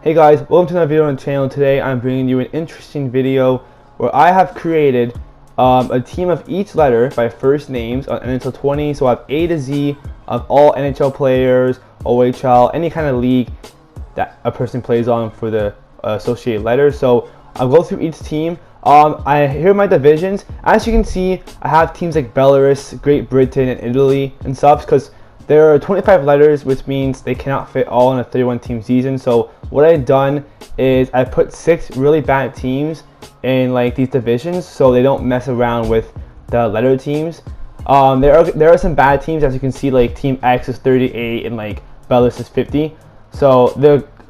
Hey guys, welcome to another video on the channel. Today I'm bringing you an interesting video where I have created a team of each letter by first names on NHL20. So I have A to Z of all NHL players, OHL, any kind of league that a person plays on for the associated letters. So I'll go through each team. Here are my divisions. As you can see, I have teams like Belarus, Great Britain, and Italy and stuff because there are 25 letters, which means they cannot fit all in a 31 team season. So what I've done is I put 6 really bad teams in like these divisions so they don't mess around with the letter teams. There are some bad teams, as you can see, like Team X is 38 and like Belarus is 50. So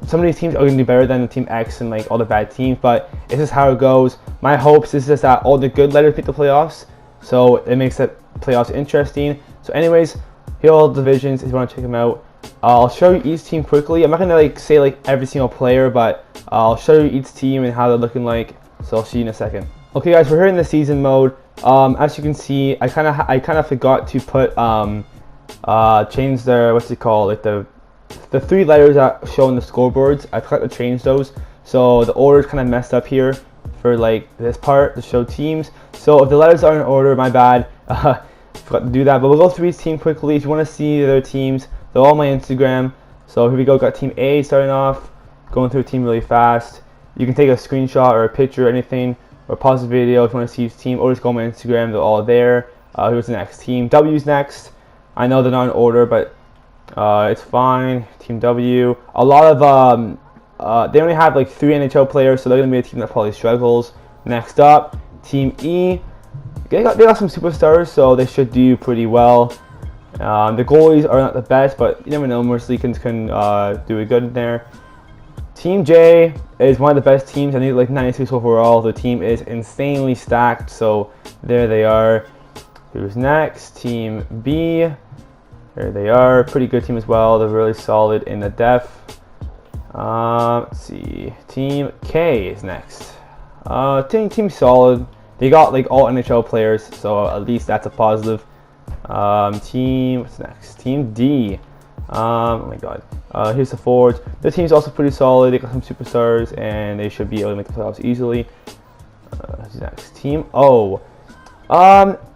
some of these teams are going to be better than the Team X and like all the bad teams, but this is how it goes. My hopes is just that all the good letters make the playoffs, so it makes the playoffs interesting. So anyways, here are all the divisions if you want to check them out. I'll show you each team quickly. I'm not gonna like say like every single player, but I'll show you each team and how they're looking like. So I'll see you in a second. Okay, guys, we're here in the season mode. As you can see, I kind of forgot to put change the what's it called, like the 3 letters that show in the scoreboards. I forgot to change those, so the order's kind of messed up here for like this part to show teams. So if the letters are in order, my bad. Forgot to do that, but we'll go through each team quickly. If you want to see their teams, they're all on my Instagram. So here we go. Got Team A starting off, going through a team really fast. You can take a screenshot or a picture or anything, or pause the video if you want to see each team, or just go on my Instagram. They're all there. Here's the next team. W's next. I know they're not in order, but it's fine. Team W. A lot of they only have like 3 NHL players, so they're gonna be a team that probably struggles. Next up, Team E. They got some superstars, so they should do pretty well. The goalies are not the best, but you never know. Most leagues can do it good in there. Team J is one of the best teams. I think like 96 overall. The team is insanely stacked, so there they are. Who's next? Team B. There they are. Pretty good team as well. They're really solid in the depth. Let's see. Team K is next. Team solid. They got like all NHL players, so at least that's a positive. What's next? Team D. Oh my god. Here's the forwards. The team's also pretty solid. They got some superstars, and they should be able to make the playoffs easily. What's next? Team O.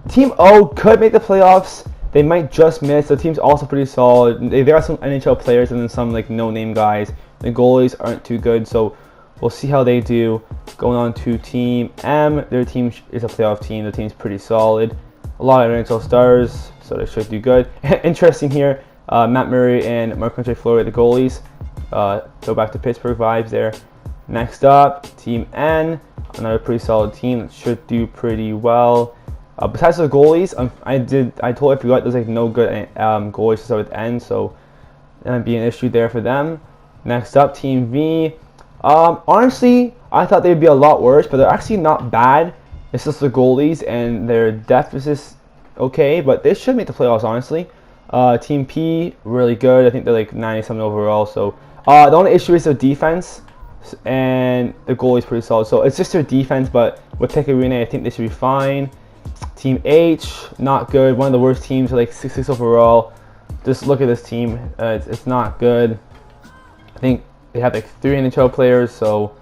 Team O could make the playoffs. They might just miss. The team's also pretty solid. They got some NHL players and then some like no-name guys. The goalies aren't too good, so we'll see how they do. Going on to Team M. Their team is a playoff team. The team's pretty solid. A lot of NHL stars, so they should do good. Interesting here, Matt Murray and Marc-Andre Fleury, the goalies. Go back to Pittsburgh vibes there. Next up, Team N. Another pretty solid team that should do pretty well. Besides the goalies, I totally forgot there's like no good goalies to start with N, so that might be an issue there for them. Next up, Team V. Honestly, I thought they'd be a lot worse, but they're actually not bad. It's just the goalies and their depth is just okay, but they should make the playoffs, honestly. Team P, really good. I think they're like 90-something overall. So the only issue is their defense, and the goalie's pretty solid. So it's just their defense, but with Pecorine, I think they should be fine. Team H, not good. One of the worst teams, like 66 overall. Just look at this team. It's not good. I think they have like 3 NHL players, so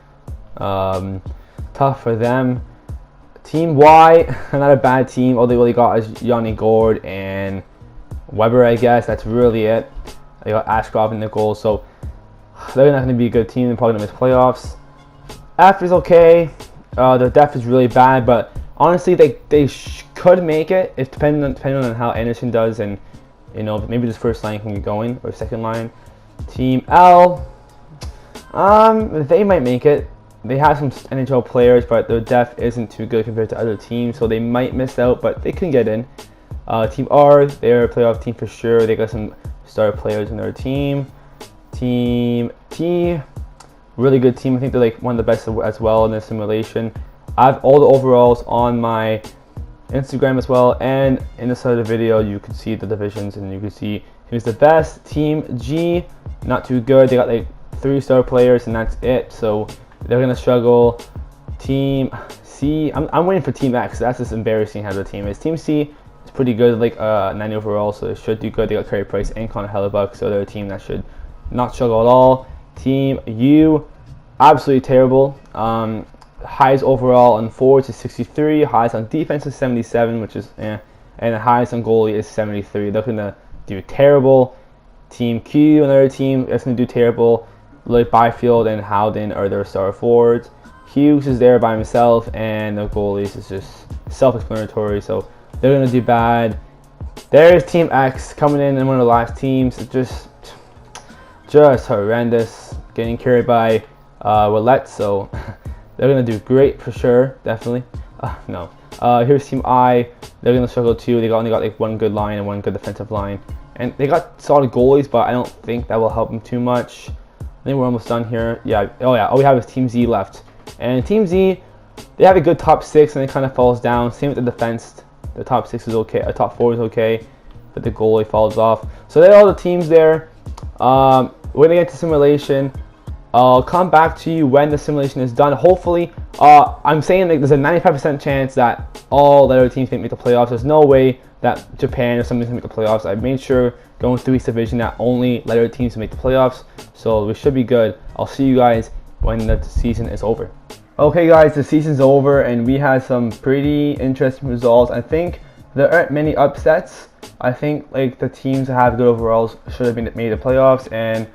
tough for them. Team Y, not a bad team. All they really got is Yanni Gourde and Weber, I guess. That's really it. They got Ashcroft in the goal, so they're not going to be a good team. They're probably going to miss playoffs. F is okay. Their depth is really bad, but honestly, they could make it, if depending on how Anderson does, and you know, maybe this first line can get going, or second line. Team L, they might make it. They have some NHL players, but their depth isn't too good compared to other teams, so they might miss out, but they can get in. Team R, they're a playoff team for sure. They got some star players in their team. Team T, really good team. I think they're like one of the best as well in this simulation. I have all the overalls on my Instagram as well, and in this other video you can see the divisions and you can see who's the best. Team G, not too good. They got like 3 star players and that's it, so they're gonna struggle. Team C, I'm waiting for Team X. That's just embarrassing how the team is. Team C is pretty good, like 90 overall, so they should do good. They got Carey Price and Connor Hellebuck, so they're a team that should not struggle at all. Team U, absolutely terrible. Highest overall on forwards is 63, highest on defense is 77, which is and the highest on goalie is 73. They're gonna do terrible. Team Q, another team that's gonna do terrible. Lloyd Byfield and Howden are their star forwards. Hughes is there by himself, and the goalies is just self-explanatory. So they're gonna do bad. There's Team X coming in one of the last teams. It's just horrendous. Getting carried by Willette, so they're gonna do great for sure, definitely. No. Here's Team I. They're gonna struggle too. They only got like one good line and one good defensive line, and they got solid goalies, but I don't think that will help them too much. I think we're almost done here. Yeah. Oh yeah. All we have is Team Z left, and Team Z, they have a good top six, and it kind of falls down. Same with the defense. The top six is okay. Top four is okay, but the goalie falls off. So there are all the teams there. We're gonna get to simulation. I'll come back to you when the simulation is done. Hopefully, I'm saying like there's a 95% chance that all the other teams can make the playoffs. There's no way that Japan or somebody's gonna make the playoffs. I made sure going through each division that only other teams can make the playoffs. So we should be good. I'll see you guys when the season is over. Okay guys, the season's over and we had some pretty interesting results. I think there aren't many upsets. I think like the teams that have good overalls should have made the playoffs, and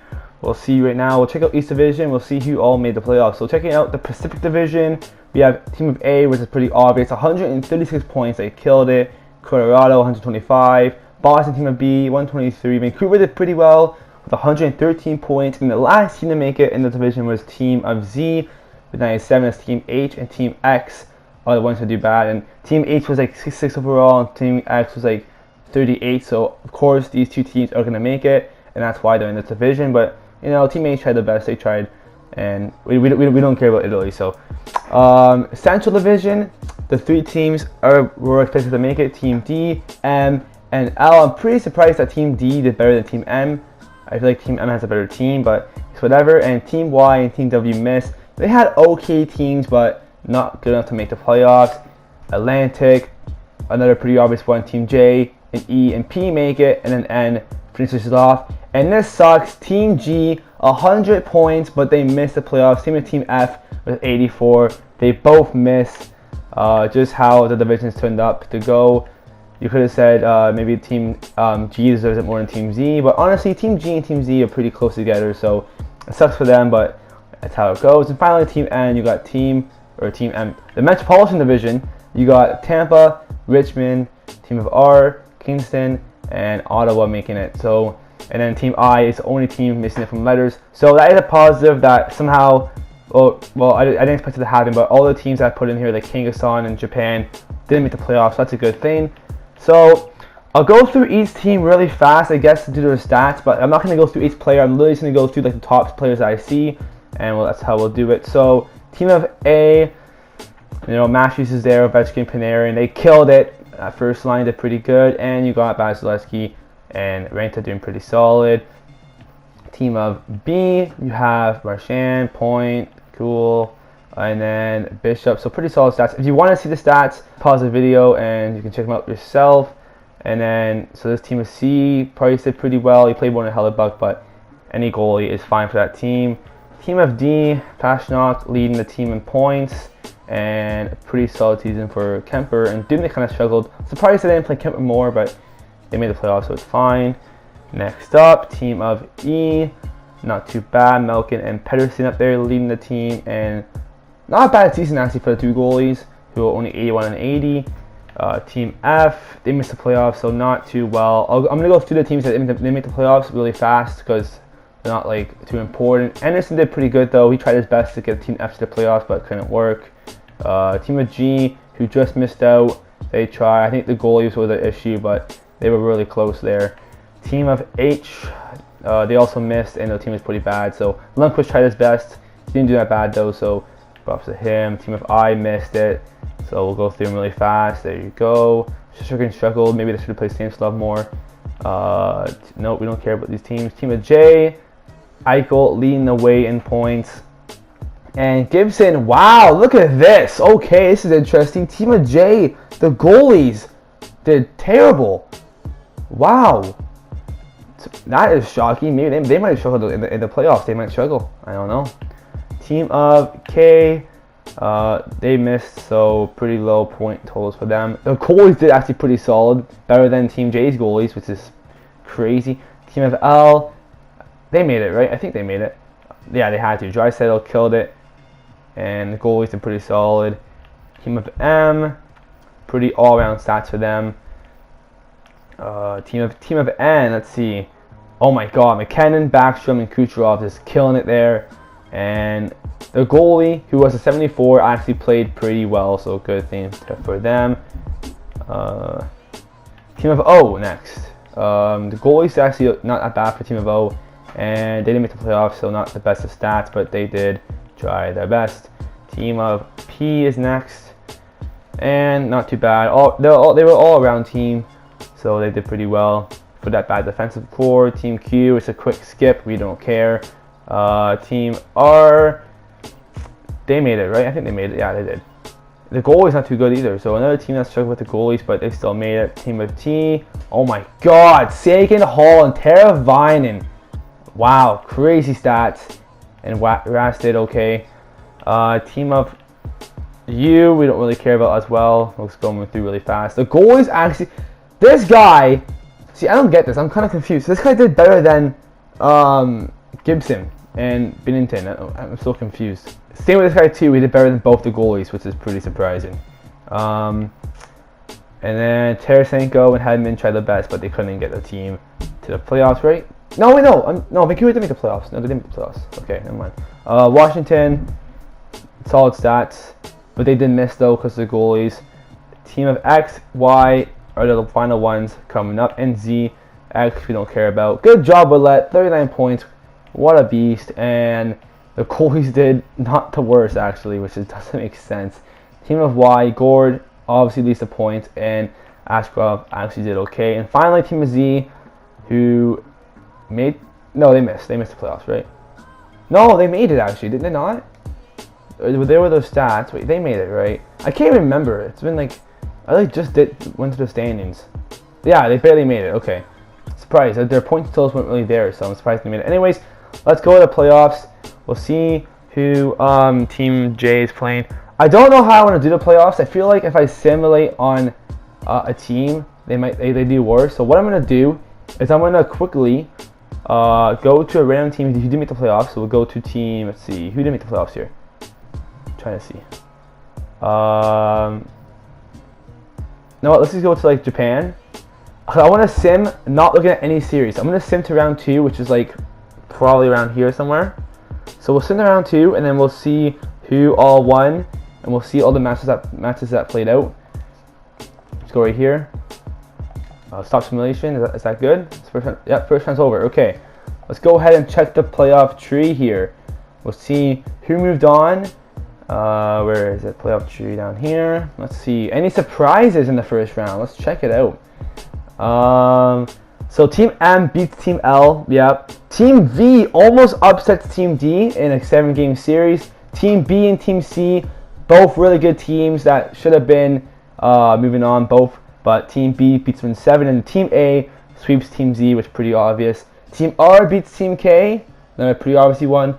we'll see right now. We'll check out each division. We'll see who all made the playoffs. So checking out the Pacific Division, we have Team of A, which is pretty obvious. 136 points. They killed it. Colorado, 125. Boston, Team of B, 123. Vancouver did pretty well with 113 points. And the last team to make it in the division was Team of Z with 97. That's Team H, and Team X are the ones who do bad. And Team H was like 66 overall, and Team X was like 38. So of course these two teams are gonna make it, and that's why they're in this division. But you know, Team H tried the best they tried, and we don't care about Italy. So Central Division, the three teams were expected to make it: Team D, M, and L. I'm pretty surprised that Team D did better than Team M. I feel like Team M has a better team, but it's whatever. And Team Y and Team W missed. They had okay teams, but not good enough to make the playoffs. Atlantic, another pretty obvious one. Team J and E and P make it, and then N finishes it off. And this sucks. Team G, 100 points, but they missed the playoffs. Same with Team F with 84. They both missed. Just how the divisions turned up to go. You could have said maybe Team G deserves it more than Team Z, but honestly, Team G and Team Z are pretty close together, so it sucks for them, but that's how it goes. And finally, Team N, you got Team M. The Metropolitan Division, you got Tampa, Richmond, Team of R, Kingston, and Ottawa making it. So, and then Team I is the only team missing it from letters. So that is a positive that somehow, well, I didn't expect it to happen, but all the teams I put in here, like Kyrgyzstan and Japan, didn't make the playoffs. So that's a good thing. So I'll go through each team really fast, I guess, to do their stats, but I'm not going to go through each player. I'm literally just going to go through like the top players that I see, and well, that's how we'll do it. So Team of A, you know, Matthews is there, Ovechkin, Panarin, they killed it. That first line did pretty good, and you got Vasilevsky and Ranta doing pretty solid. Team of B, you have Marchand, Point, Cool, and then Bishop. So pretty solid stats. If you want to see the stats, pause the video and you can check them out yourself. And then, so this team of C probably did pretty well. He played more than Hellebuck, but any goalie is fine for that team. Team of D, Pastrnak leading the team in points, and a pretty solid season for Kemper. And Doom, they kind of struggled. Surprised they didn't play Kemper more, but they made the playoffs, so it's fine. Next up, Team of E, not too bad. Malkin and Pedersen up there leading the team, and not a bad season actually for the two goalies, who are only 81 and 80. Team F, they missed the playoffs, so not too well. I'm going to go through the teams that they made the playoffs really fast because they're not like too important. Anderson did pretty good though. He tried his best to get Team F to the playoffs, but it couldn't work. Team of G, who just missed out, they tried. I think the goalies were the issue, but they were really close there. Team of H, they also missed, and the team was pretty bad. So Lundqvist tried his best. He didn't do that bad though, so props to him. Team of I missed it, so we'll go through them really fast. There you go. Sugar struggled. Maybe they should have played Stanislav more. No, we don't care about these teams. Team of J, Eichel leading the way in points. And Gibson, wow, look at this. Okay, this is interesting. Team of J, the goalies did terrible. Wow. That is shocking. Maybe they might struggle in the playoffs. They might struggle. I don't know. Team of K, they missed, so pretty low point totals for them. The goalies did actually pretty solid, better than Team J's goalies, which is crazy. Team of L, they made it, right? I think they made it. Yeah, they had to. Draisaitl killed it, and the goalies are pretty solid. Team of M, pretty all-around stats for them. Team of N, let's see. Oh my God, McKinnon, Backstrom, and Kucherov is killing it there. And the goalie, who was a 74, actually played pretty well, so good thing for them. Team of O next. The goalie's actually not that bad for Team of O, and they didn't make the playoffs, so not the best of stats, but they did try their best. Team of P is next, and not too bad. They were all around team, so they did pretty well for that bad defensive core. Team Q, it's a quick skip, we don't care. Team R, they made it, right? I think they made it. Yeah, they did. The goalie's not too good either, so another team that struggled with the goalies, but they still made it. Team of T, oh my God, Sagan, Hall, and Teravainen. Wow, crazy stats. And Ras did okay. Team of U, we don't really care about as well. Looks going through really fast. The goalies actually, this guy, see, I don't get this. I'm kind of confused. This guy did better than Gibson and Binnington. I'm so confused. Same with this guy too. He did better than both the goalies, which is pretty surprising. And then Tarasenko and Hedman tried the best, but they couldn't get the team to the playoffs, right? No, wait, no. No, Vancouver didn't make the playoffs. No, they didn't make the playoffs. Okay, never mind. Washington, solid stats, but they did miss though because of the goalies. Team of X, Y are the final ones coming up, and Z, X we don't care about. Good job, Willette. 39 points. What a beast. And the goalies did not the worst, actually, which doesn't make sense. Team of Y, Gord obviously leads the points, and Ashcroft actually did okay. And finally, Team of Z, who made... No, they missed. They missed the playoffs, right? No, they made it, actually. Did they not? There were those stats. Wait, they made it, right? I can't remember. It's been like... I just went to the standings. Yeah, they barely made it. Okay. Surprised. Their point totals weren't really there, so I'm surprised they made it. Anyways, let's go to the playoffs. We'll see who Team J is playing. I don't know how I want to do the playoffs. I feel like if I simulate on a team, they do worse. So what I'm going to do is I'm going to quickly go to a random team who didn't make the playoffs. So we'll go to team, let's see, who didn't make the playoffs here? I'm trying to see. No, let's just go to like Japan. I want to sim, not looking at any series. I'm going to sim to round 2, which is like probably around here somewhere. So we'll sim to round 2, and then we'll see who all won, and we'll see all the matches that played out. Let's go right here. Stop simulation. Is that good? First round's over. Okay. Let's go ahead and check the playoff tree here. We'll see who moved on. Where is it? Playoff tree down here. Let's see. Any surprises in the first round? Let's check it out. So Team M beats Team L. Yep. Team V almost upsets Team D in a 7-game series. Team B and Team C, both really good teams that should have been moving on both. But Team B beats them in 7, and Team A sweeps Team Z, which is pretty obvious. Team R beats Team K, another pretty obvious one.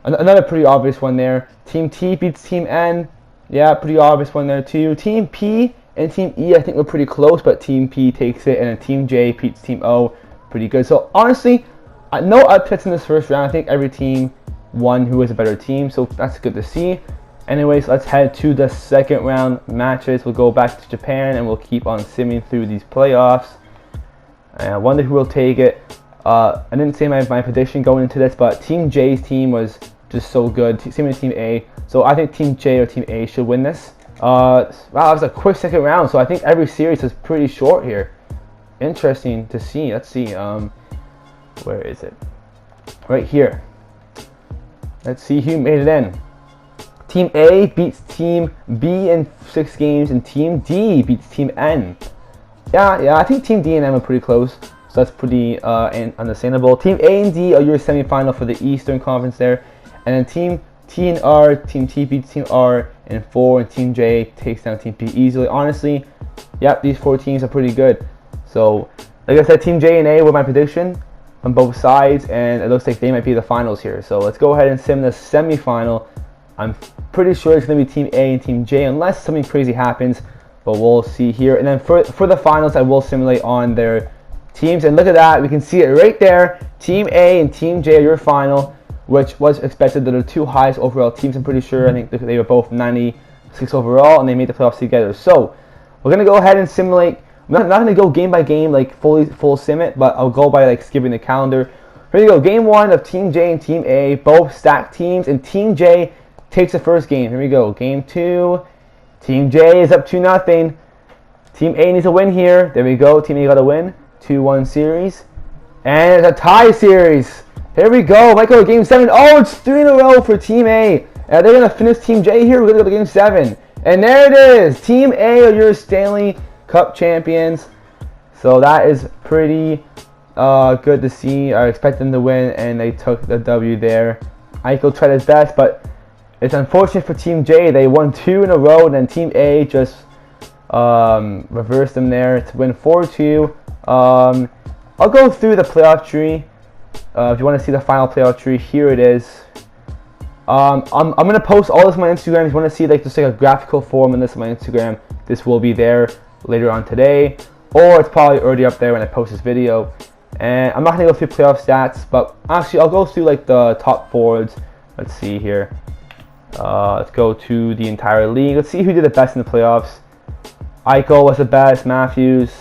Another pretty obvious one there. Team T beats Team N. Yeah, pretty obvious one there too. Team P and Team E, I think we're pretty close, but Team P takes it, and then Team J beats Team O. Pretty good. So honestly, no upsets in this first round. I think every team won who was a better team, so that's good to see. Anyways, let's head to the second round matches. We'll go back to Japan, and we'll keep on simming through these playoffs. And I wonder who will take it. I didn't say my prediction going into this, but Team J's team was just so good. Same with Team A. So I think Team J or Team A should win this. Wow, it was a quick second round, so I think every series is pretty short here. Interesting to see. Let's see. Where is it? Right here. Let's see who made it in. Team A beats Team B in 6 games, and Team D beats Team N. Yeah, I think Team D and N are pretty close, so that's pretty understandable. Team A and D are your semifinal for the Eastern Conference there, and then Team T and R, Team T beats Team R in 4, and Team J takes down Team P easily. Honestly, yep, these 4 teams are pretty good. So Like I said, Team J and A were my prediction on both sides, and it looks like they might be the finals here. So let's go ahead and sim the semifinal. I'm pretty sure it's going to be Team A and Team J unless something crazy happens, but we'll see here. And then for the finals, I will simulate on their teams. And look at that, we can see it right there. Team A and Team J are your final, which was expected. They're the two highest overall teams, I'm pretty sure. I think they were both 96 overall, and they made the playoffs together. So we're going to go ahead and simulate. I'm not going to go game by game, like full sim it, but I'll go by like skipping the calendar. Here we go. Game 1 of Team J and Team A, both stacked teams, and Team J takes the first game. Here we go. Game 2. Team J is up 2-0. Team A needs a win here. There we go. Team A got a win. 2-1 series. And it's a tie series. Here we go. Might go to Game 7. Oh, it's 3 in a row for Team A. Are they going to finish Team J here? We're going to go to Game 7. And there it is. Team A are your Stanley Cup champions. So that is pretty good to see. I expect them to win, and they took the W there. Eichel tried his best, but it's unfortunate for Team J. They won 2 in a row, and then Team A just reversed them there to win 4-2. I'll go through the playoff tree. If you want to see the final playoff tree, here it is. I'm going to post all this on my Instagram. If you want to see like just like a graphical form in this on my Instagram, this will be there later on today, or it's probably already up there when I post this video. And I'm not going to go through playoff stats, but actually I'll go through like the top forwards. Let's see here. Let's go to the entire league. Let's see who did the best in the playoffs. Eichel was the best. Matthews,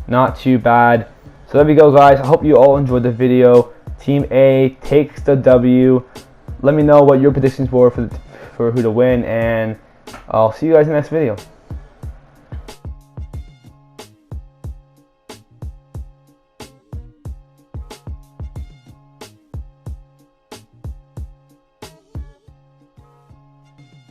not too bad. So there we go, guys. I hope you all enjoyed the video. Team A takes the W. Let me know what your predictions were for who to win, and I'll see you guys in the next video.